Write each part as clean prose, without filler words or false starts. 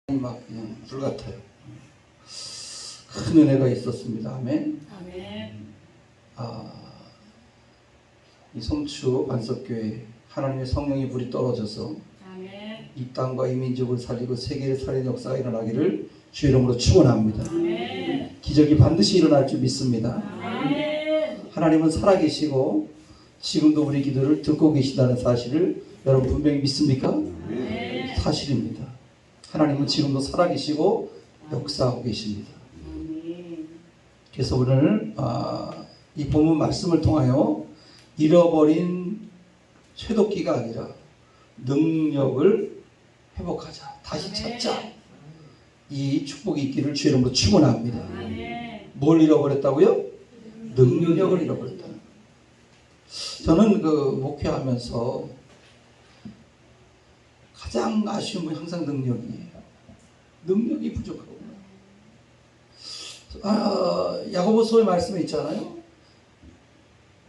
막 그냥 불 같아요. 큰 은혜가 있었습니다. 아멘. 아멘. 이 성추 반석교회 하나님의 성령의 불이 떨어져서 아멘. 이 땅과 이 민족을 살리고 세계를 살리는 역사가 일어나기를 주의 이름으로 축원합니다. 아멘. 기적이 반드시 일어날 줄 믿습니다. 아멘. 하나님은 살아계시고 지금도 우리 기도를 듣고 계시다는 사실을 여러분 분명히 믿습니까? 아멘. 사실입니다. 하나님은 지금도 살아계시고 역사하고 계십니다. 그래서 오늘 이 본문 말씀을 통하여 잃어버린 쇠도끼가 아니라 능력을 회복하자, 다시 찾자, 이 축복이 있기를 주의 이름으로 축원합니다. 뭘 잃어버렸다고요? 능력을 잃어버렸다. 저는 목회하면서 가장 아쉬운 건 항상 능력이에요. 능력이 부족하구나. 야고보서의 말씀에 있잖아요.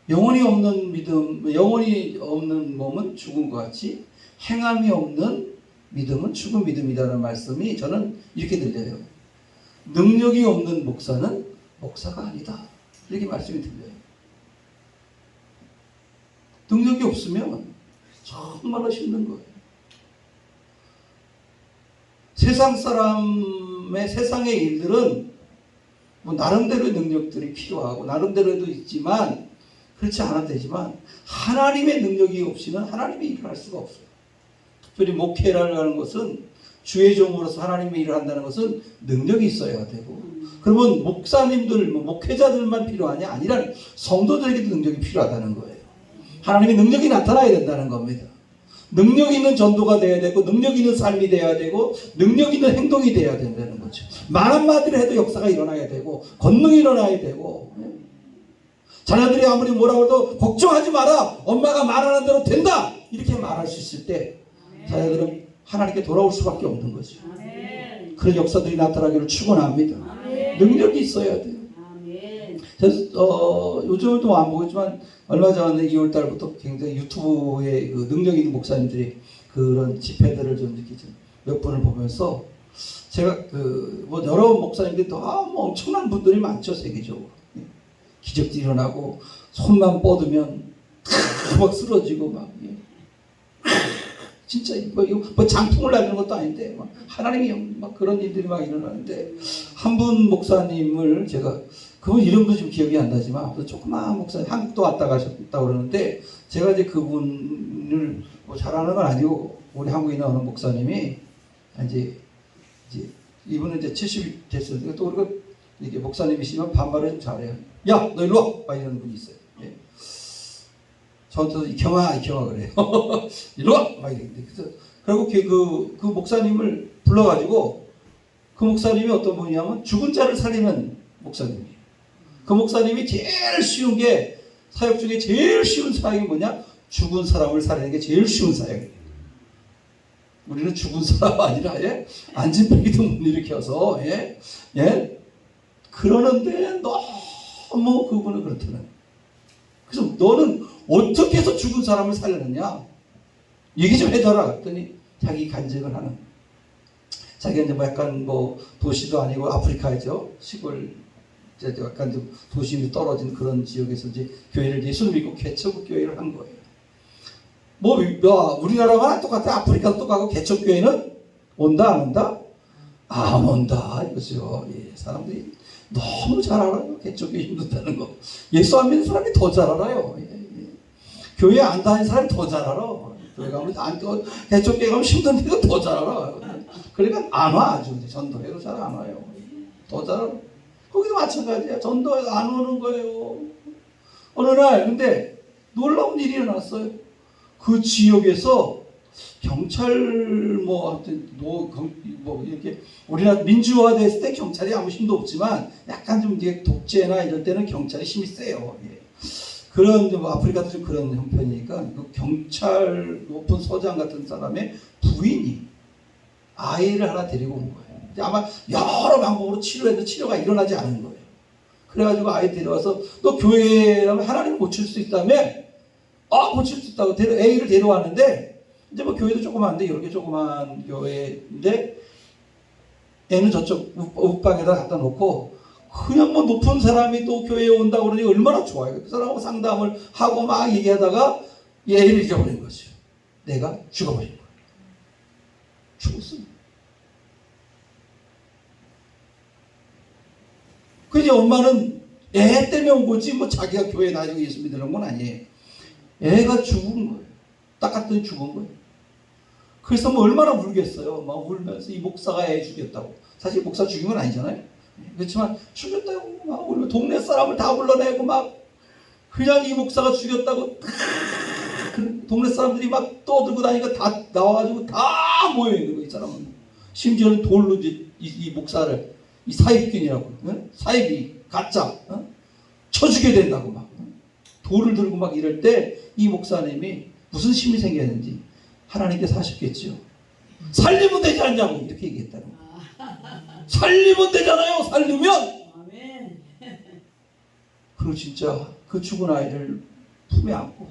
영혼이 없는 믿음, 영혼이 없는 몸은 죽은 것 같이 행함이 없는 믿음은 죽은 믿음이라는 말씀이 저는 이렇게 들려요. 능력이 없는 목사는 목사가 아니다. 이렇게 말씀이 들려요. 능력이 없으면 정말로 힘든 거예요. 세상의 일들은 뭐 나름대로의 능력들이 필요하고 나름대로도 있지만 그렇지 않아도 되지만 하나님의 능력이 없이는 하나님의 일을 할 수가 없어요. 특별히 목회라는 것은 주의 종으로서 하나님의 일을 한다는 것은 능력이 있어야 되고, 그러면 목사님들, 목회자들만 필요하냐? 아니라 성도들에게도 능력이 필요하다는 거예요. 하나님의 능력이 나타나야 된다는 겁니다. 능력 있는 전도가 돼야 되고, 능력 있는 삶이 돼야 되고, 능력 있는 행동이 돼야 된다는 거죠. 말 한마디를 해도 역사가 일어나야 되고, 권능이 일어나야 되고, 자녀들이 아무리 뭐라고 해도 걱정하지 마라, 엄마가 말하는 대로 된다, 이렇게 말할 수 있을 때 자녀들은 하나님께 돌아올 수밖에 없는 거죠. 그런 역사들이 나타나기를 축원합니다. 능력이 있어야 돼요. 그래서 요즘은 안 보겠지만 얼마 전에 2월 달부터 굉장히 유튜브에 능력 있는 목사님들이 그런 집회들을 좀 이렇게 몇 번을 보면서 제가 여러 목사님들이 엄청난 분들이 많죠, 세계적으로. 기적도 일어나고 손만 뻗으면 막 쓰러지고 막 진짜 이거 장풍을 날리는 것도 아닌데 하나님이 막 그런 일들이 막 일어나는데, 한 분 목사님을 제가 그분 이름도 지금 기억이 안 나지만 조그마한 목사님, 한국도 왔다 가셨다고 그러는데, 제가 이제 그분을 잘 아는 건 아니고 우리 한국에 나오는 목사님이 이제 이분은 이제 70 됐어요. 또 우리가 이게 목사님이시면 반말을 좀 잘해요. 야, 너 일로 와! 이러는 분이 있어요. 예. 저한테도 이경아 그래요. 일로 와! 막 이랬는데, 그리고 그 목사님을 불러가지고, 그 목사님이 어떤 분이냐면 죽은 자를 살리는 목사님이에요. 그 목사님이 제일 쉬운 게, 사역 중에 제일 쉬운 사역이 뭐냐? 죽은 사람을 살리는 게 제일 쉬운 사역이에요. 우리는 죽은 사람 아니라, 안진뱅이도 못 일으켜서, 그러는데 너무 그분은 그렇더라고요. 그래서 너는 어떻게 해서 죽은 사람을 살렸느냐? 얘기 좀 해줘라. 그랬더니 자기 간증을 하는. 자기가 이제 약간 도시도 아니고 아프리카죠. 시골, 약간 좀 도심이 떨어진 그런 지역에서 이제 교회를 예수를 믿고 개척 교회를 한 거예요. 우리나라와 똑같아. 아프리카도 똑같고 개척 교회는 온다 안 온다? 안 온다 이거죠. 사람들이 너무 잘 알아요. 개척 교회 힘들다는 거. 예수 안 믿는 사람이 더 잘 알아요. 교회 안 다니는 사람이 더 잘 알아. 교회 가면 개척 교회 가면 힘든데도 더 잘 알아. 그러니까 안 와. 아주 전도회도 잘 안 와요. 더 잘 알아. 거기도 마찬가지야. 전도회도 안 오는 거예요. 어느 날 근데 놀라운 일이 일어났어요. 그 지역에서 경찰 이렇게 우리나라 민주화 됐을 때 경찰이 아무 힘도 없지만 약간 좀 이제 독재나 이럴 때는 경찰이 힘이 세요. 그런 아프리카도 좀 그런 형편이니까 그 경찰 높은 서장 같은 사람의 부인이 아이를 하나 데리고 온 거예요. 아마 여러 방법으로 치료해도 치료가 일어나지 않은 거예요. 그래가지고 아이 데려와서 너 교회라면 하나님을 고칠 수 있다며? 고칠 수 있다고 A를 데려왔는데, 이제 교회도 조그만데, 이렇게 조그만 교회인데, 애는 저쪽 옷방에다 갖다 놓고 그냥 뭐 높은 사람이 또 교회에 온다고 그러니 얼마나 좋아요. 그 사람하고 상담을 하고 막 얘기하다가 애를 잊어버린 거죠. 내가 죽어버린 거예요. 죽었어요. 그래서 엄마는 애 때문에 온 거지 뭐 자기가 교회에 나중에 예수 믿으려는 건 아니에요. 애가 죽은 거예요. 딱 갔더니 죽은 거예요. 그래서 뭐 얼마나 울겠어요. 막 울면서 이 목사가 애 죽였다고. 사실 목사 죽인 건 아니잖아요. 그렇지만 죽였다고 막 울면 동네 사람을 다 불러내고 막 그냥 이 목사가 죽였다고 동네 사람들이 막 떠들고 다니니까 다 나와가지고 다 모여있는 거예요. 이 사람은. 심지어는 돌로 이제 이 목사를 이 사입균이라고 사입이 가짜 쳐 죽여야 된다고 막 돌을 들고 막 이럴 때 이 목사님이 무슨 힘이 생겼는지 하나님께서 하셨겠죠. 살리면 되지 않냐고 이렇게 얘기했다는 거예요. 살리면 되잖아요. 살리면. 아멘. 그리고 진짜 그 죽은 아이를 품에 안고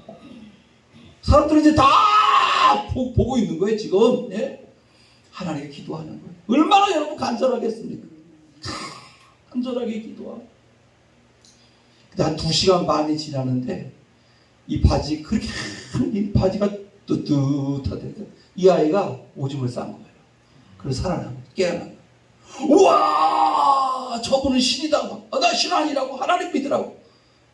사람들이 이제 다 보고 있는 거예요. 지금 하나님께 기도하는 거예요. 얼마나 여러분 간절하겠습니까? 간절하게 기도하고 한 2시간 반이 지나는데 이 바지 그렇게 이 바지가 뜨뜻하대. 이 아이가 오줌을 싼 거예요. 그래서 살아나고 깨어난 거예요. 우와 저분은 신이다. 나 신 아니라고 하나님 믿으라고.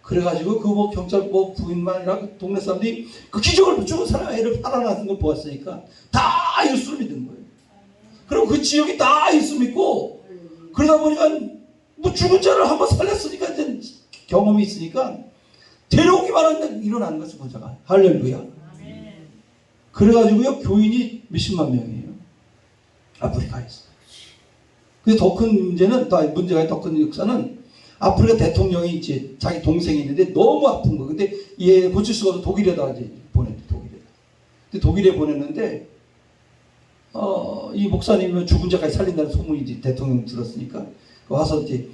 그래가지고 그 뭐 경찰 뭐 부인만이라 동네 사람들이 그 기적을 죽은 사람 애를 살아나는 걸 보았으니까 다 예수를 믿은 거예요. 그리고 그 지역이 다 예수 믿고 그러다 보니까 뭐 죽은 자를 한번 살렸으니까 이제 경험이 있으니까 데려오기만 하면 일어나는 것을 보자가 할렐루야. 그래가지고요 교인이 몇십만 명이에요. 아프리카에서. 근데 더 큰 문제는 문제가 더 큰 역사는 아프리카 대통령이 이제 자기 동생이 있는데 너무 아픈 거. 근데 얘 고칠 수가 없어서 독일에다 이제 보냈대. 독일에다. 근데 독일에 보냈는데 이 목사님은 죽은 자까지 살린다는 소문이 이제 대통령 들었으니까 와서 이제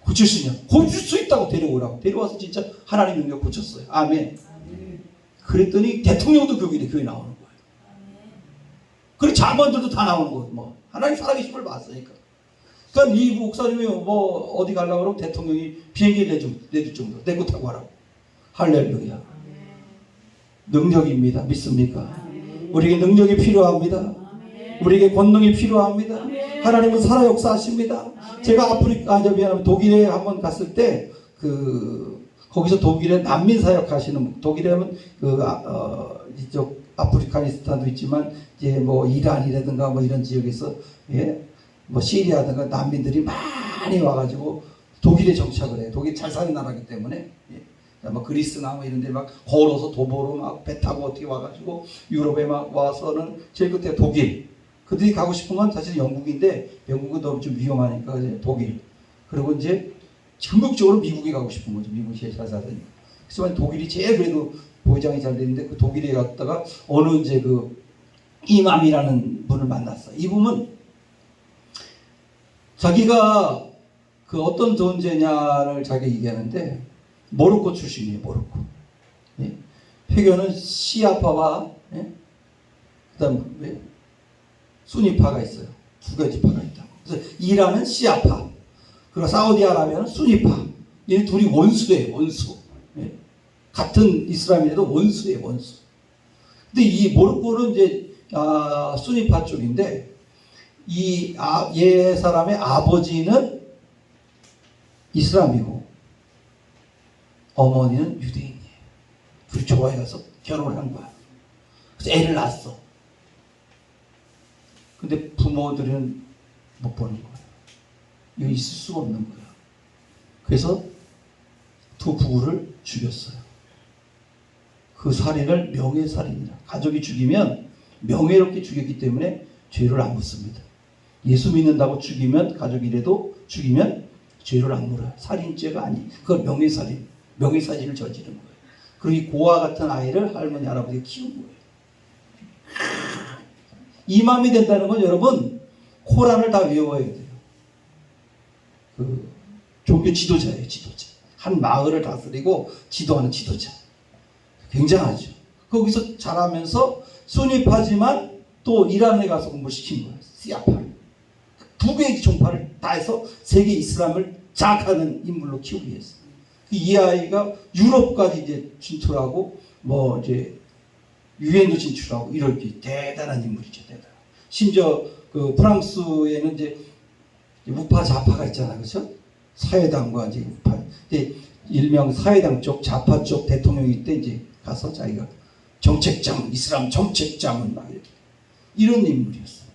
고칠 수 있냐? 고칠 수 있다고 데려오라고. 데려와서 진짜 하나님 능력 고쳤어요. 아멘. 그랬더니 대통령도 교회 나오는 거예요. 그리고 장관들도 다 나오는 거예요. 뭐 하나님 살아계심을 봤으니까. 그러니까 이 목사님이 뭐 어디 가려고 그러면 대통령이 비행기 내줄 정도 내고 타고 가라고. 할렐루야. 능력입니다. 믿습니까? 우리에게 능력이 필요합니다. 우리에게 권능이 필요합니다. 하나님은 살아 역사하십니다. 제가 독일에 한번 갔을 때 거기서 독일에 난민 사역 하시는 독일에 하면 이쪽 아프리카니스탄도 있지만 이제 뭐 이란이라든가 뭐 이런 지역에서 뭐 시리아든가 난민들이 많이 와가지고 독일에 정착을 해요. 독일 잘 사는 나라이기 때문에 뭐 그리스나 뭐 이런 데 막 걸어서 도보로 막 배 타고 어떻게 와가지고 유럽에 막 와서는 제일 끝에 독일. 그들이 가고 싶은 건 사실 영국인데 영국은 너무 좀 위험하니까 이제 독일. 그리고 이제 전국적으로 미국에 가고 싶은 거죠. 미국이 제일 잘 살으니까. 하지만 독일이 제일 그래도 보장이 잘 되는데 그 독일에 갔다가 어느 이제 그 이맘이라는 분을 만났어요. 이분은 자기가 그 어떤 존재냐를 자기가 얘기하는데 모로코 출신이에요. 모로코. 회교는 시아파와 그다음 수니파가 있어요. 두 가지 파가 있다. 그래서 이란은 시아파, 그리고 사우디아라비아는 수니파. 얘네 둘이 원수예요. 원수. 같은 이슬람인데도 원수예요. 원수. 근데 이 모로코는 이제 수니파 쪽인데 얘 사람의 아버지는 이슬람이고 어머니는 유대인이에요. 둘이 좋아해서 결혼을 한 거야. 그래서 애를 낳았어. 근데 부모들은 못 보는 거예요. 이거 있을 수가 없는 거예요. 그래서 두 부부를 죽였어요. 그 살인을 명예살인이라. 가족이 죽이면 명예롭게 죽였기 때문에 죄를 안 묻습니다. 예수 믿는다고 죽이면 가족이라도 죽이면 죄를 안 물어요. 살인죄가 아니. 그걸 명예살인. 명예살인을 저지른 거예요. 그리고 이 고아 같은 아이를 할머니 할아버지가 키운 거예요. 이맘이 된다는 건 여러분 코란을 다 외워야 돼요. 그 종교 지도자예요. 지도자. 한 마을을 다스리고 지도하는 지도자. 굉장하죠. 거기서 자라면서 수니파지만 또 이란에 가서 공부시킨 거예요. 시아파. 두 개의 종파를 다 해서 세계 이슬람을 장악하는 인물로 키우기 위해서. 이 아이가 유럽까지 이제 진출하고 뭐 이제 유엔도 진출하고 이렇게 대단한 인물이죠. 대단. 심지어 그 프랑스에는 이제 우파 좌파가 있잖아요, 그렇죠? 사회당과 이제 우파. 근데 일명 사회당 쪽 좌파 쪽 대통령이 때 이제 가서 자기가 정책자문, 이슬람 정책자문 막 이렇게 이런 인물이었어요.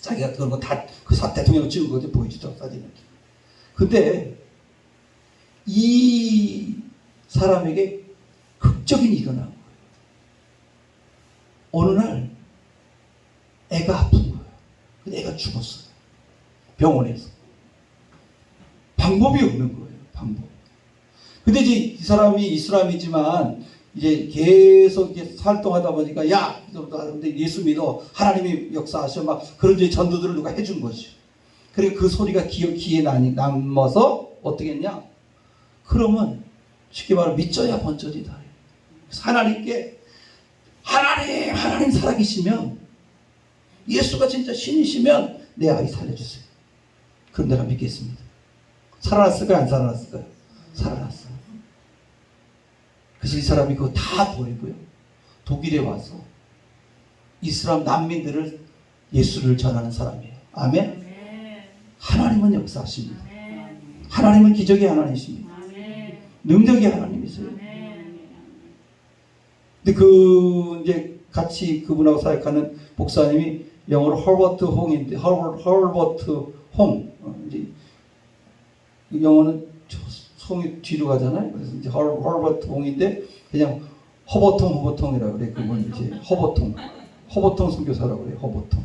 자기가 그런 거 다 그 대통령 찍은 거 보여주더라고 사진을. 근데 이 사람에게 극적인 일이 일어난 거예요. 어느 날 애가 아픈 거예요. 근데 애가 죽었어요. 병원에서. 방법이 없는 거예요. 방법. 근데 이제 이 사람이 이슬람이지만 이제 계속 이제 활동하다 보니까 야, 근데 예수 믿어. 하나님이 역사하셔. 막 그런 이제 전도들을 누가 해준 거죠. 그리고 그 소리가 귀에 남아서 어떻게 했냐? 그러면 쉽게 말하면 믿져야 번져지다. 하나님께 하나님 살아계시면 예수가 진짜 신이시면 내 아이 살려주세요. 그럼 내가 믿겠습니다. 살아났을까요? 안 살아났을까요? 살아났어요. 그래서 이 사람이 그거 다 버리고요. 독일에 와서 이슬람 난민들을 예수를 전하는 사람이에요. 아멘? 하나님은 역사하십니다. 하나님은 기적의 하나님이십니다. 능력의 하나님이세요. 근데 그 이제 같이 그분하고 사역하는 목사님이 영어로 허버트 홍인데 허버트 홍 이제 영어는 송이 뒤로 가잖아요. 그래서 이제 허버트 홍인데 그냥 허버통이라고 그래. 그분 이제 허버통 선교사라고 그래요. 허버통.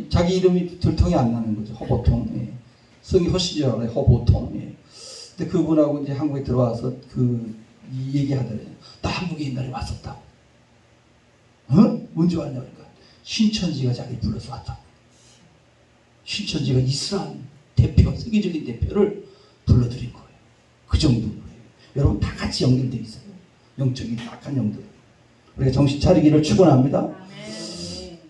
자기 이름이 들통이 안 나는 거죠. 허버통. 예. 성이 훨씬 잘 알아요. 허버통. 예. 근데 그분하고 이제 한국에 들어와서 이 얘기하더래요. 나 한국에 옛날에 왔었다고. 어? 언제 왔냐 그러니까 신천지가 자기 불러서 왔다고. 신천지가 이슬람 대표, 세계적인 대표를 불러들인 거예요. 그 정도예요. 여러분 다 같이 연결되어 있어요. 영적인 악한 영들. 우리가 정신 차리기를 축원합니다.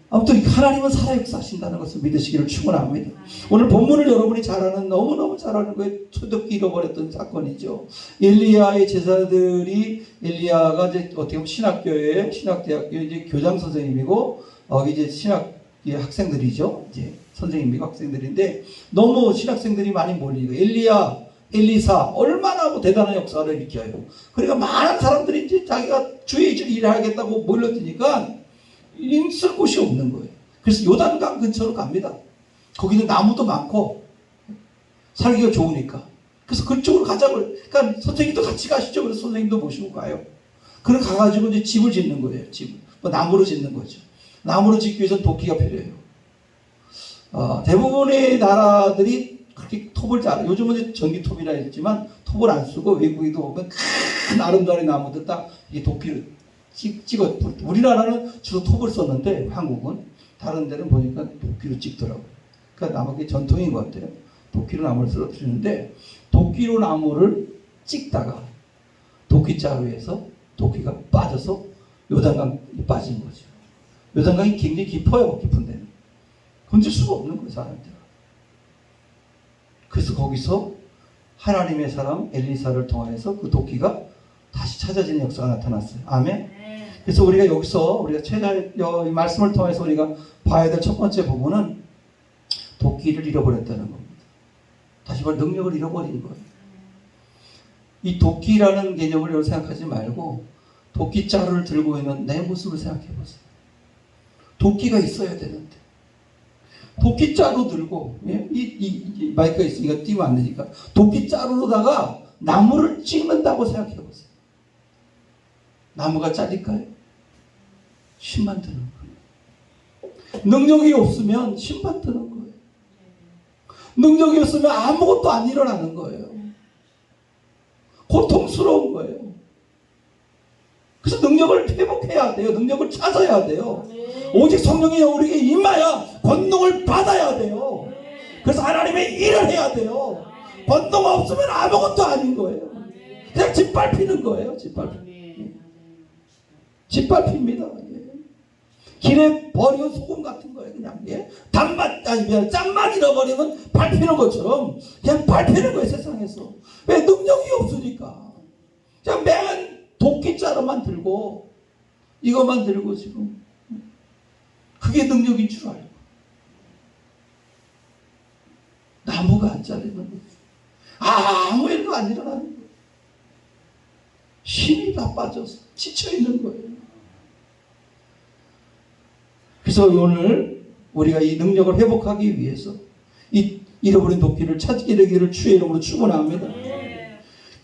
아무튼 하나님은 살아 역사하신다는 것을 믿으시기를 축원합니다. 오늘 본문을 여러분이 잘 아는, 너무너무 잘 아는 거에 초대기 잃어버렸던 사건이죠. 엘리야의 제자들이, 엘리야가 이제 어떻게 보면 신학대학교 이제 교장 선생님이고, 이제 신학의 학생들이죠. 이제 선생님이고 학생들인데, 너무 신학생들이 많이 몰리고, 엘리사, 얼마나 뭐 대단한 역사를 일으켜요. 그러니까 많은 사람들이 이제 자기가 주의 일을 하겠다고 몰려드니까, 있을 곳이 없는 거예요. 그래서 요단강 근처로 갑니다. 거기는 나무도 많고 살기가 좋으니까. 그래서 그쪽으로 가자고. 그러니까 선생님도 같이 가시죠. 그래서 선생님도 모시고 가요. 그래 가가지고 이제 집을 짓는 거예요. 집을. 뭐 나무로 짓는 거죠. 나무로 짓기 위해서는 도끼가 필요해요. 대부분의 나라들이 그렇게 톱을 잘, 요즘은 이제 전기톱이라 했지만 톱을 안 쓰고 외국에도 보면 큰 아름다운 나무들 딱 이 도끼를 찍어. 우리나라는 주로 톱을 썼는데 한국은 다른 데는 보니까 도끼로 찍더라고요. 그러니까 나무의 전통인 것 같아요. 도끼로 나무를 쓰러뜨리는데 도끼로 나무를 찍다가 도끼자루에서 도끼가 빠져서 요단강에 빠진 거죠. 요단강이 굉장히 깊어요. 깊은 데는. 건질 수가 없는 거예요. 사람들. 그래서 거기서 하나님의 사람 엘리사를 통해서 그 도끼가 다시 찾아지는 역사가 나타났어요. 아멘. 그래서 우리가 여기서 우리가 이 말씀을 통해서 우리가 봐야 될 첫 번째 부분은 도끼를 잃어버렸다는 겁니다. 다시 말해 능력을 잃어버린 거예요. 이 도끼라는 개념을 여러분 생각하지 말고 도끼자루를 들고 있는 내 모습을 생각해 보세요. 도끼가 있어야 되는데 도끼자루 들고 이 마이크가 있으니까 띄면 안 되니까 도끼자루로다가 나무를 찍는다고 생각해 보세요. 나무가 잘릴까요? 힘만 드는 거예요. 능력이 없으면 힘만 드는 거예요. 능력이 없으면 아무것도 안 일어나는 거예요. 고통스러운 거예요. 그래서 능력을 회복해야 돼요. 능력을 찾아야 돼요. 오직 성령이 우리에게 임하여 권능을 받아야 돼요. 그래서 하나님의 일을 해야 돼요. 권능 없으면 아무것도 아닌 거예요. 그냥 짓밟히는 거예요. 짓밟힙니다. 길에 버리는 소금 같은 거예요. 그냥 예? 단맛 아니면 짠맛 잃어버리면 밟히는 것처럼 그냥 밟히는 거예요. 세상에서. 왜? 능력이 없으니까. 그냥 맨 도끼자루만 들고 이것만 들고 지금 그게 능력인 줄 알고 나무가 안 잘리는 거죠. 아무 일도 안 일어나는 거예요. 힘이 다 빠져서 지쳐있는 거예요. 그래서 오늘 우리가 이 능력을 회복하기 위해서 이 잃어버린 도끼를 찾게 되기를 주의 이름으로 축원합니다.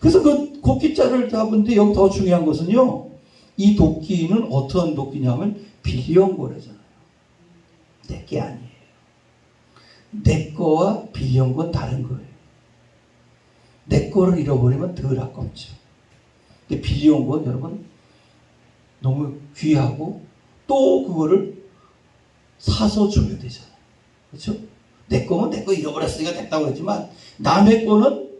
그래서 그 도끼자를 잡은데 여기 더 중요한 것은요, 이 도끼는 어떤 도끼냐면 빌려온 거래잖아요. 내게 아니에요. 내 거와 빌려온 건 다른 거예요. 내 거를 잃어버리면 덜 아깝죠. 근데 빌려온 건 여러분 너무 귀하고 또 그거를 사서 줘야 되잖아요. 그렇죠? 내 거면 내 거 잃어버렸으니까 됐다고 했지만 남의 거는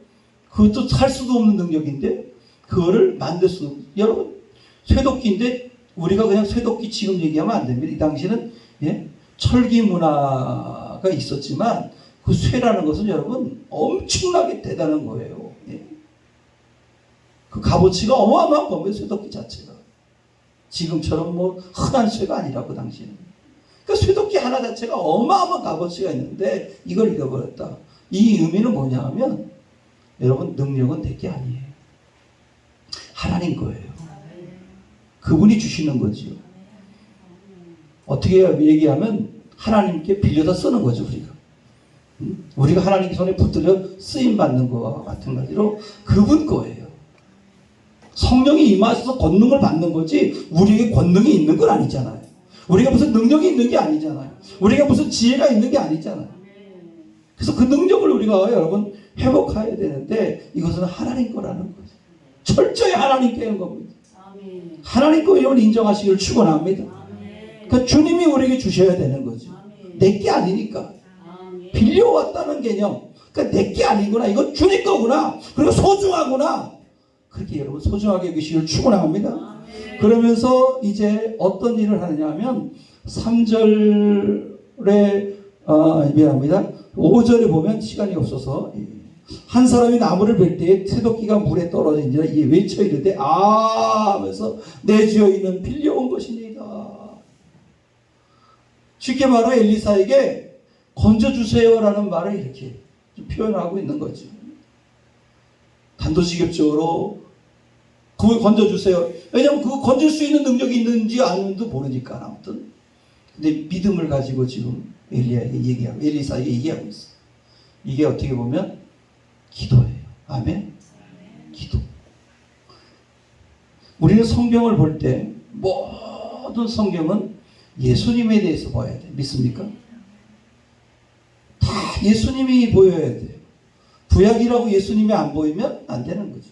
그것도 살 수도 없는 능력인데 그거를 만들 수, 여러분 쇠도끼인데 우리가 그냥 쇠도끼 지금 얘기하면 안 됩니다. 이 당시는 예? 철기 문화가 있었지만 그 쇠라는 것은 여러분 엄청나게 대단한 거예요. 예? 그 값어치가 어마어마한 겁니다. 쇠도끼 자체가 지금처럼 뭐 흔한 쇠가 아니라 그 당시에는. 그러니까 쇠도끼 하나 자체가 어마어마한 값어치가 있는데 이걸 잃어버렸다. 이 의미는 뭐냐 하면 여러분 능력은 내 게 아니에요. 하나님 거예요. 그분이 주시는 거지요. 어떻게 얘기하면 하나님께 빌려다 쓰는 거죠. 우리가 하나님 손에 붙들려 쓰임받는 것과 마찬가지로 그분 거예요. 성령이 임하셔서 권능을 받는 거지 우리에게 권능이 있는 건 아니잖아요. 우리가 무슨 능력이 있는 게 아니잖아요. 우리가 무슨 지혜가 있는 게 아니잖아요. 그래서 그 능력을 우리가 여러분 회복해야 되는데 이것은 하나님 거라는 거죠. 철저히 하나님께 하는 겁니다. 하나님 거 이런 인정하시기를 축원합니다. 그러니까 주님이 우리에게 주셔야 되는 거죠. 내 게 아니니까. 빌려왔다는 개념. 그러니까 내 게 아니구나. 이건 주님 거구나. 그리고 소중하구나. 그렇게 여러분 소중하게 여기시기를 축원합니다. 그러면서 이제 어떤 일을 하느냐 하면 3절에 미안합니다. 5절에 보면 시간이 없어서 한 사람이 나무를 벨 때에 쇠도끼가 물에 떨어진지라 이에 외쳐 이르되 아 하면서 내 주여 이는 빌려온 것이니이다. 쉽게 말하면 엘리사에게 건져주세요라는 말을 이렇게 표현하고 있는 거죠. 단도직입적으로 그걸 건져주세요. 왜냐하면 그거 건질 수 있는 능력이 있는지 아닌지도 모르니까 아무튼. 근데 믿음을 가지고 지금 엘리사에게 얘기하고 있어요. 이게 어떻게 보면 기도예요. 아멘. 기도. 우리는 성경을 볼 때 모든 성경은 예수님에 대해서 봐야 돼. 믿습니까? 다 예수님이 보여야 돼요. 구약이라고 예수님이 안 보이면 안 되는 거죠.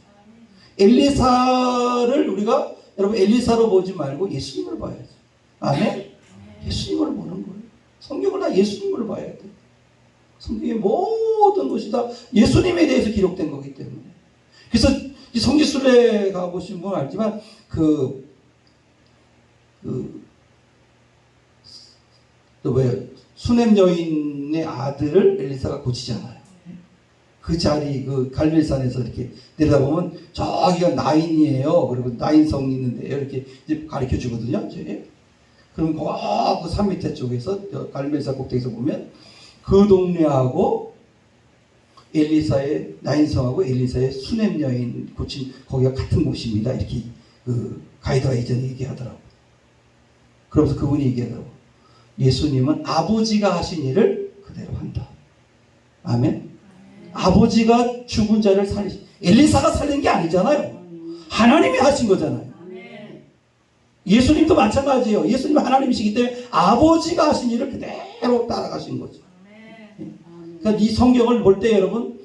엘리사를 우리가 여러분 엘리사로 보지 말고 예수님을 봐야죠. 아멘. 예수님을 보는 거예요. 성경을 다 예수님을 봐야 돼요. 성경의 모든 것이 다 예수님에 대해서 기록된 거기 때문에. 그래서 이 성지순례 가보신 분 알지만 수넴 여인의 아들을 엘리사가 고치잖아요. 그 자리 그 갈멜산에서 이렇게 내려다보면 저기가 나인이에요. 그리고 나인성이 있는데요. 이렇게 이제 가르쳐 주거든요. 그럼 그 산 밑에 쪽에서 갈멜산 꼭대기에서 보면 그 동네하고 엘리사의 나인성하고 엘리사의 수넴 여인 고친 거기가 같은 곳입니다. 이렇게 그 가이드가 예전에 얘기하더라고. 그러면서 그분이 얘기하더라고. 예수님은 아버지가 하신 일을 그대로 한다. 아멘. 아버지가 죽은 자를 엘리사가 살린 게 아니잖아요. 하나님이 하신 거잖아요. 예수님도 마찬가지예요. 예수님은 하나님이시기 때문에 아버지가 하신 일을 그대로 따라가신 거죠. 그러니까 이 성경을 볼 때 여러분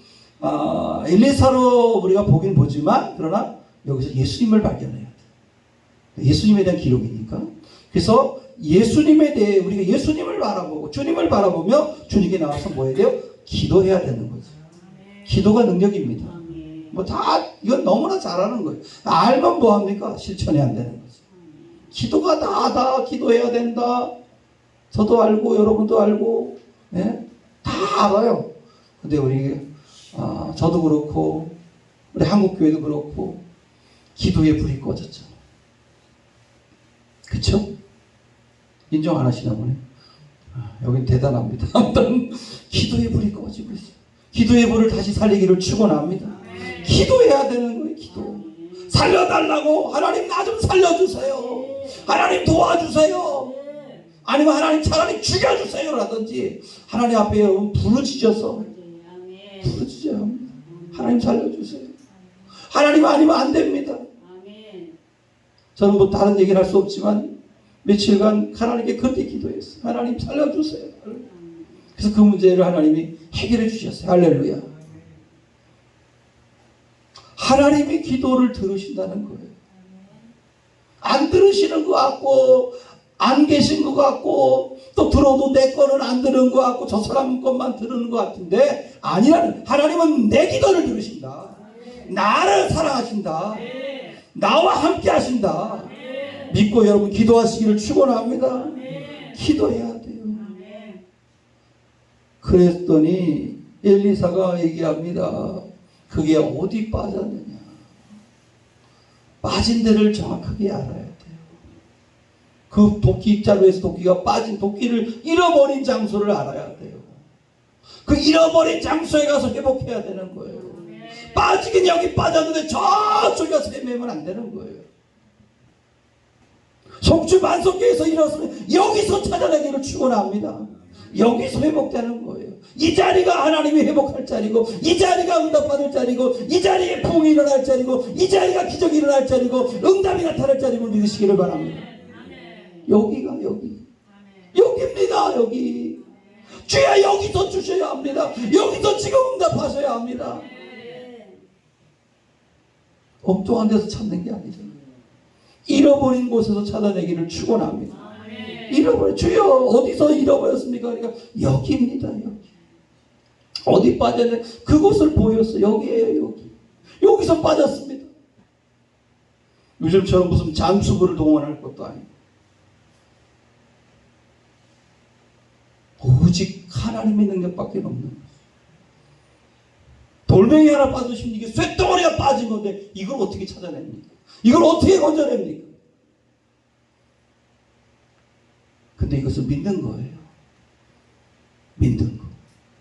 엘리사로 우리가 보긴 보지만 그러나 여기서 예수님을 발견해야 돼요. 예수님에 대한 기록이니까. 그래서 예수님에 대해 우리가 예수님을 바라보고 주님을 바라보며 주님께 나와서 뭐 해야 돼요? 기도해야 되는 거죠. 기도가 능력입니다. 뭐 다 이건 너무나 잘하는 거예요. 알면 뭐합니까? 실천이 안 되는 거죠. 기도가 다 기도해야 된다. 저도 알고 여러분도 알고 예? 다 알아요. 근데 우리 저도 그렇고 우리 한국교회도 그렇고 기도의 불이 꺼졌잖아. 그쵸? 인정 안 하시나 보네. 여긴 대단합니다. 아무튼 기도의 불이 꺼지고 있어요. 기도의 불을 다시 살리기를 축원합니다. 기도해야 되는 거예요. 기도. 살려달라고 하나님 나 좀 살려주세요. 하나님 도와주세요. 아니면 하나님 차라리 죽여주세요 라든지 하나님 앞에 여러분 부르짖어서 부르짖어야 합니다. 하나님 살려주세요. 하나님 아니면 안 됩니다. 저는 뭐 다른 얘기를 할 수 없지만 며칠간 하나님께 그렇게 기도했어요. 하나님 살려주세요. 그래서 그 문제를 하나님이 해결해 주셨어요. 할렐루야. 하나님이 기도를 들으신다는 거예요. 안 들으시는 것 같고 안 계신 것 같고 또 들어도 내 거는 안 들은 것 같고 저 사람 것만 들은 것 같은데 아니라는 하나님은 내 기도를 들으신다. 나를 사랑하신다. 나와 함께 하신다. 믿고 여러분 기도하시기를 축원합니다. 기도해야 돼요. 그랬더니 엘리사가 얘기합니다. 그게 어디 빠졌느냐. 빠진 데를 정확하게 알아야 돼요. 그 도끼 자루에서 도끼가 빠진 도끼를 잃어버린 장소를 알아야 돼요. 그 잃어버린 장소에 가서 회복해야 되는 거예요. 빠지긴 여기 빠졌는데 저쪽에 가서 헤매면 안 되는 거예요. 속주 만석교에서 일어서면 여기서 찾아내기를 축원합니다. 여기서 회복되는 거예요. 이 자리가 하나님이 회복할 자리고 이 자리가 응답받을 자리고 이 자리에 부흥이 일어날 자리고 이 자리가 기적이 일어날 자리고 응답이 나타날 자리를 믿으시기를 바랍니다. 여기가 여기입니다. 여기 주야 여기서 주셔야 합니다. 여기서 지금 응답하셔야 합니다. 엉뚱한 데서 찾는 게 아니죠. 잃어버린 곳에서 찾아내기를 축원합니다. 주여 어디서 잃어버렸습니까? 그러니까 여기입니다. 여기. 어디 빠졌냐? 그곳을 보였어. 여기에요. 여기서 빠졌습니다. 요즘처럼 무슨 잠수부를 동원할 것도 아니고 오직 하나님의 능력밖에 없는 거예요. 돌멩이 하나 빠지시면 이게 쇳덩어리가 빠진 건데 이걸 어떻게 찾아냅니까? 이걸 어떻게 건져냅니까? 근데 이것을 믿는 거예요. 믿는 거.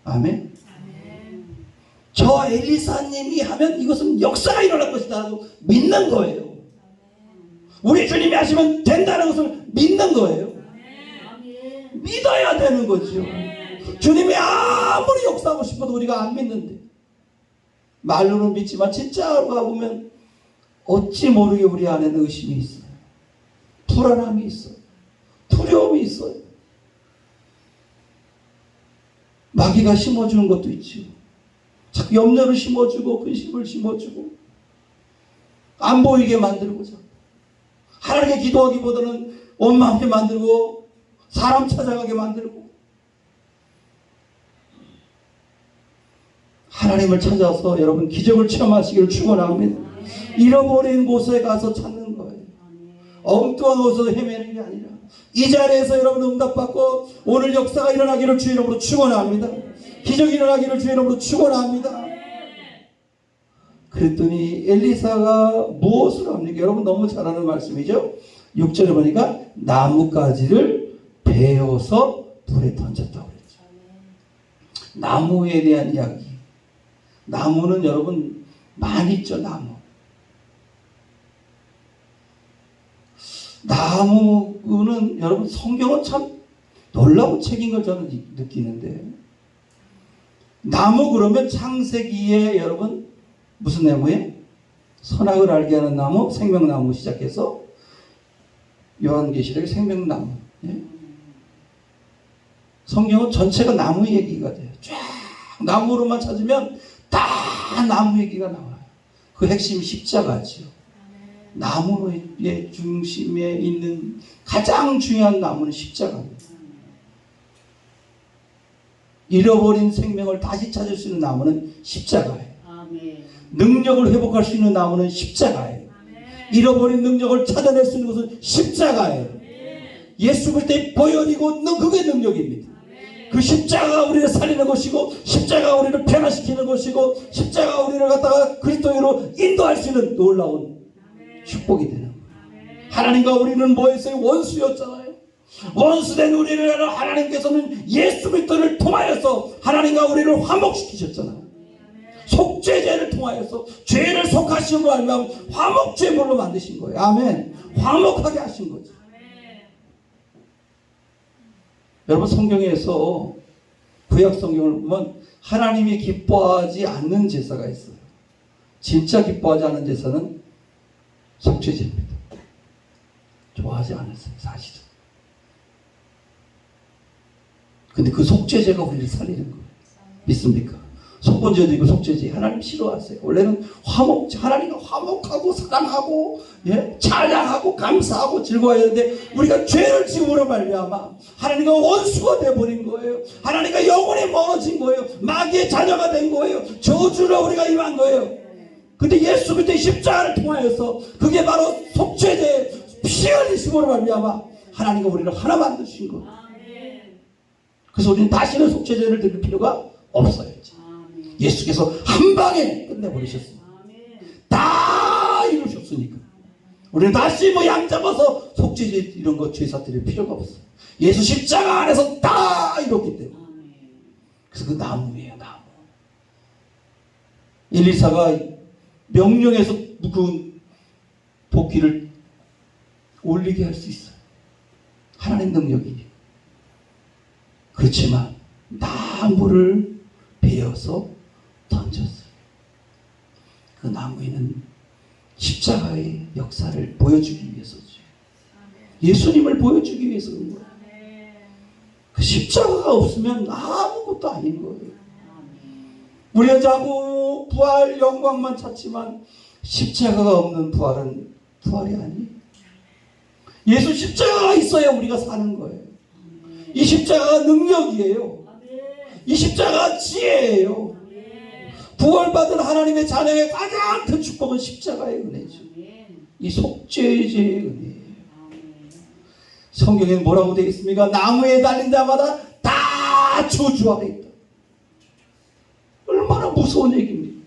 아멘? 저 엘리사님이 하면 이것은 역사가 일어날 것이다 하고 믿는 거예요. 우리 주님이 하시면 된다는 것을 믿는 거예요. 믿어야 되는 거죠. 주님이 아무리 역사하고 싶어도 우리가 안 믿는데 말로는 믿지만 진짜로 가보면 어찌 모르게 우리 안에는 의심이 있어요. 불안함이 있어요. 두려움이 있어요. 마귀가 심어주는 것도 있죠. 자꾸 염려를 심어주고 근심을 심어주고 안 보이게 만들고자 하나님께 기도하기보다는 원망하게 만들고 사람 찾아가게 만들고 하나님을 찾아서 여러분 기적을 체험하시기를 축원합니다. 잃어버린 곳에 가서 찾는 거예요. 엉뚱한 곳에서 헤매는 게 아니라 이 자리에서 여러분 응답받고 오늘 역사가 일어나기를 주의 이름으로 축원합니다. 기적이 일어나기를 주의 이름으로 축원합니다. 그랬더니 엘리사가 무엇을 합니까? 여러분 너무 잘 아는 말씀이죠. 6절에 보니까 나뭇가지를 베어서 불에 던졌다고 그랬죠. 나무에 대한 이야기. 나무는 여러분 많이 있죠. 나무는 여러분 성경은 참 놀라운 책인 걸 저는 느끼는데 나무 그러면 창세기에 여러분 무슨 나무예요? 선악을 알게 하는 나무, 생명나무 시작해서 요한계시록의 생명나무. 예? 성경은 전체가 나무 얘기가 돼요. 쫙 나무로만 찾으면 다 나무 얘기가 나와요. 그 핵심이 십자가죠. 나무의 중심에 있는 가장 중요한 나무는 십자가입니다. 잃어버린 생명을 다시 찾을 수 있는 나무는 십자가예요. 능력을 회복할 수 있는 나무는 십자가예요. 잃어버린 능력을 찾아낼 수 있는 것은 십자가예요. 예수 그리스도의 보혈이고 그게 능력입니다. 그 십자가가 우리를 살리는 것이고 십자가가 우리를 변화시키는 것이고 십자가가 우리를 갖다가 그리스도로 인도할 수 있는 놀라운 축복이 되는 거예요. 하나님과 우리는 뭐였어요? 원수였잖아요. 원수된 우리를 하나님께서는 예수 그리스도를 통하여서 하나님과 우리를 화목시키셨잖아요. 속죄제를 통하여서 죄를 속하시고 알면 화목제물로 만드신 거예요. 아멘. 화목하게 하신 거죠. 여러분 성경에서 구약 성경을 보면 하나님이 기뻐하지 않는 제사가 있어요. 진짜 기뻐하지 않는 제사는 속죄제입니다. 좋아하지 않았어요. 사실은. 근데 그 속죄제가 우리를 살리는 거예요. 믿습니까? 속건제도 속죄제 하나님 싫어하세요. 원래는 화목, 하나님과 화목하고 사랑하고 찬양하고 감사하고 즐거워야 되는데 우리가 죄를 지음으로 말미암아 하나님과 원수가 되어버린 거예요. 하나님과 영원히 멀어진 거예요. 마귀의 자녀가 된 거예요. 저주로 우리가 임한 거예요. 근데 예수 그리스도의 십자가를 통하여서 그게 바로 속죄제 피 흘리심으로 말미암아 하나님과 우리를 하나 만드신 거예요. 그래서 우리는 다시는 속죄제를 드릴 필요가 없어요. 예수께서 한 방에 끝내버리셨습니다. 다 이루셨으니까 우리는 다시 양 잡아서 속죄제 이런 거 제사 드릴 필요가 없어요. 예수 십자가 안에서 다 이뤘기 때문에. 그래서 그 나무예요. 나무. 엘리사가 명령해서 그 도끼를 올리게 할 수 있어요. 하나님 능력이. 그렇지만 나무를 베어서 던졌어요. 그 나무에는 십자가의 역사를 보여주기 위해서죠. 예수님을 보여주기 위해서 그런 거예요. 그 십자가가 없으면 아무것도 아닌 거예요. 우리가 자꾸 부활 영광만 찾지만 십자가가 없는 부활은 부활이 아니에요. 예수 십자가가 있어야 우리가 사는 거예요. 이 십자가가 능력이에요. 이 십자가가 지혜예요. 부활받은 하나님의 자녀의 가장 큰 축복은 십자가의 은혜죠. 이 속죄제의 은혜예요. 성경에 뭐라고 되어 있습니까? 나무에 달린 자마다 다 저주하게 있다. 얼마나 무서운 얘기입니까?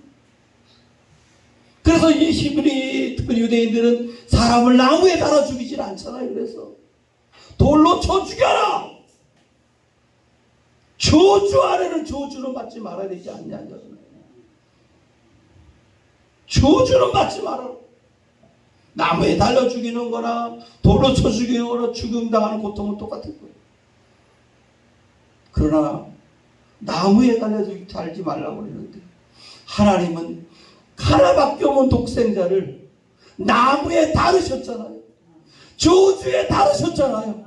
그래서 이 히브리 특별히 유대인들은 사람을 나무에 달아 죽이질 않잖아요. 그래서 돌로 쳐 죽여라. 저주 아래는 저주는 받지 말아야 되지 않냐. 저주는 받지 말아라. 나무에 달려 죽이는 거나 돌로 쳐 죽이는 거나 죽음당하는 고통은 똑같을 거예요. 그러나 나무에 달려 달지 말라고 그러는데 하나님은 하나밖에 없는 독생자를 나무에 다루셨잖아요. 저주에 다루셨잖아요.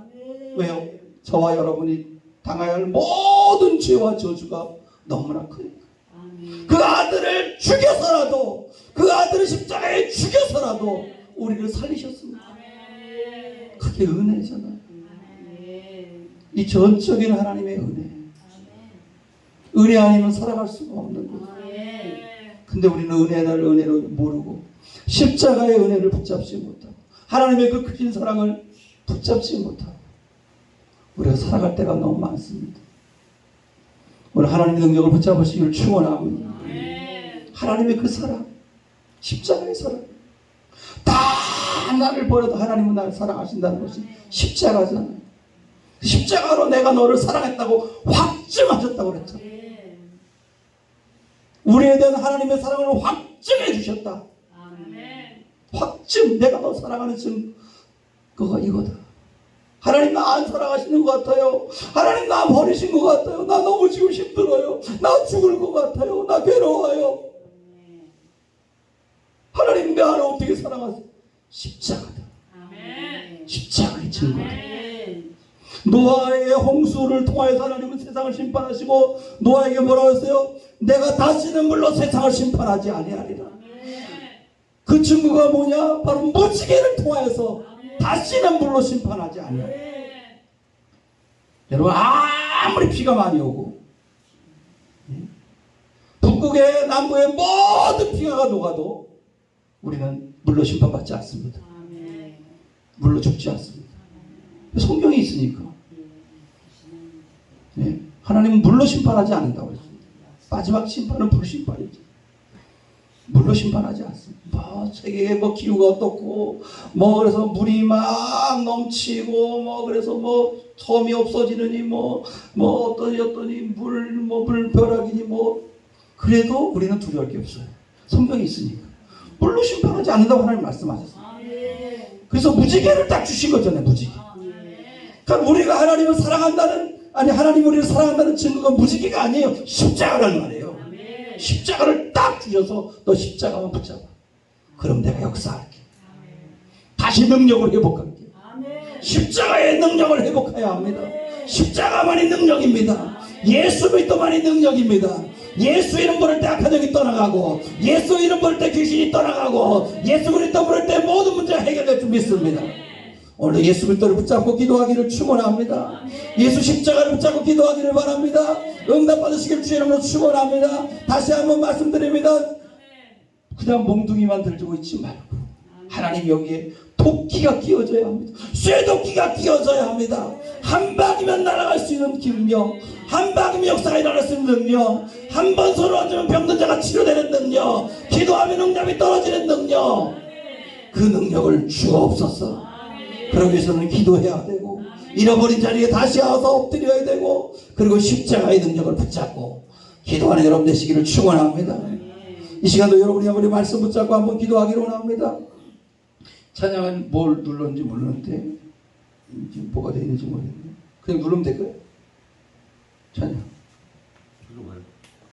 왜요? 저와 여러분이 당해야 할 모든 죄와 저주가 너무나 크니까. 그 아들을 죽여서라도 그 아들을 십자가에 죽여서라도 우리를 살리셨습니다. 그게 은혜잖아요. 이 전적인 하나님의 은혜. 은혜 아니면 살아갈 수가 없는 거죠. 근데 우리는 은혜를 은혜로 모르고 십자가의 은혜를 붙잡지 못하고 하나님의 그 크신 사랑을 붙잡지 못하고 우리가 살아갈 때가 너무 많습니다. 오늘 하나님의 능력을 붙잡으시기를 축원합니다. 하나님의 그 사랑, 십자가의 사랑, 다 나를 버려도 하나님은 나를 사랑하신다는 것이 십자가잖아요. 십자가로 내가 너를 사랑했다고 확증하셨다고 그랬잖아요. 우리에 대한 하나님의 사랑을 확증해 주셨다. 확증, 내가 너 사랑하는 증거가 이거다. 하나님 나 안 사랑하시는 것 같아요. 하나님 나 버리신 것 같아요. 나 너무 지금 힘들어요. 나 죽을 것 같아요. 나 괴로워요. 하나님 나를 어떻게 사랑하세요? 십자가다. 십자가의 증거다. 노아의 홍수를 통하여서 하나님은 세상을 심판하시고 노아에게 뭐라고 했어요? 내가 다시는 물로 세상을 심판하지 아니하리라. 그 증거가 뭐냐? 바로 무지개를 통하여서 다시는 물로 심판하지 아니하리라. 여러분 아무리 비가 많이 오고 북극에 남부에 모든 비가 녹아도 우리는 물로 심판받지 않습니다. 아멘. 물로 죽지 않습니다. 성경이 있으니까. 네. 하나님은 물로 심판하지 않는다고 했습니다. 마지막 심판은 불심판이죠. 물로 심판하지 않습니다. 뭐 세계에 뭐 기후가 어떻고 뭐 그래서 물이 막 넘치고 뭐 그래서 뭐 섬이 없어지느니 뭐 어떠니 물벼락이니 뭐 그래도 우리는 두려울 게 없어요. 성경이 있으니까. 물로 심판하지 않는다고 하나님 말씀하셨어요. 아멘. 그래서 무지개를 딱 주신 거잖아요. 무지개. 아멘. 그러니까 우리가 하나님을 사랑한다는 하나님 우리를 사랑한다는 증거가 무지개가 아니에요. 십자가란 말이에요. 아멘. 십자가를 딱 주셔서 너 십자가만 붙잡아. 그럼 내가 역사할게. 다시 능력을 회복할게. 아멘. 십자가의 능력을 회복해야 합니다. 십자가만이 능력입니다. 예수 믿도만이 능력입니다. 예수 이름 부를 때 악한 영이 떠나가고 예수 이름 부를 때 귀신이 떠나가고 예수 그리스도 부를 때 모든 문제가 해결될 줄 믿습니다. 오늘 예수 그리스도를 붙잡고 기도하기를 축원합니다. 예수 십자가를 붙잡고 기도하기를 바랍니다. 응답 받으시길 주의 이름으로 축원합니다. 다시 한번 말씀드립니다. 그냥 몽둥이만 들고 있지 말고 하나님 여기에 도끼가 끼워져야 합니다. 쇠도끼가 끼워져야 합니다. 한 방이면 날아갈 수 있는 능력, 한 방이면 역사가 일어날 수 있는 능력, 한 번 손을 얹으면 병든 자가 치료되는 능력, 기도하면 응답이 떨어지는 능력, 그 능력을 주옵소서. 그러기 위해서는 기도해야 되고 잃어버린 자리에 다시 와서 엎드려야 되고 그리고 십자가의 능력을 붙잡고 기도하는 여러분 되시기를 축원합니다. 이 시간도 여러분이 우리 말씀 붙잡고 한번 기도하기를 원합니다. 찬양은 뭘 눌렀는지 모르는데 지금 뭐가 되어 있는지 모르겠네요. 그냥 누르면 될까요? 찬양. 눌러봐요.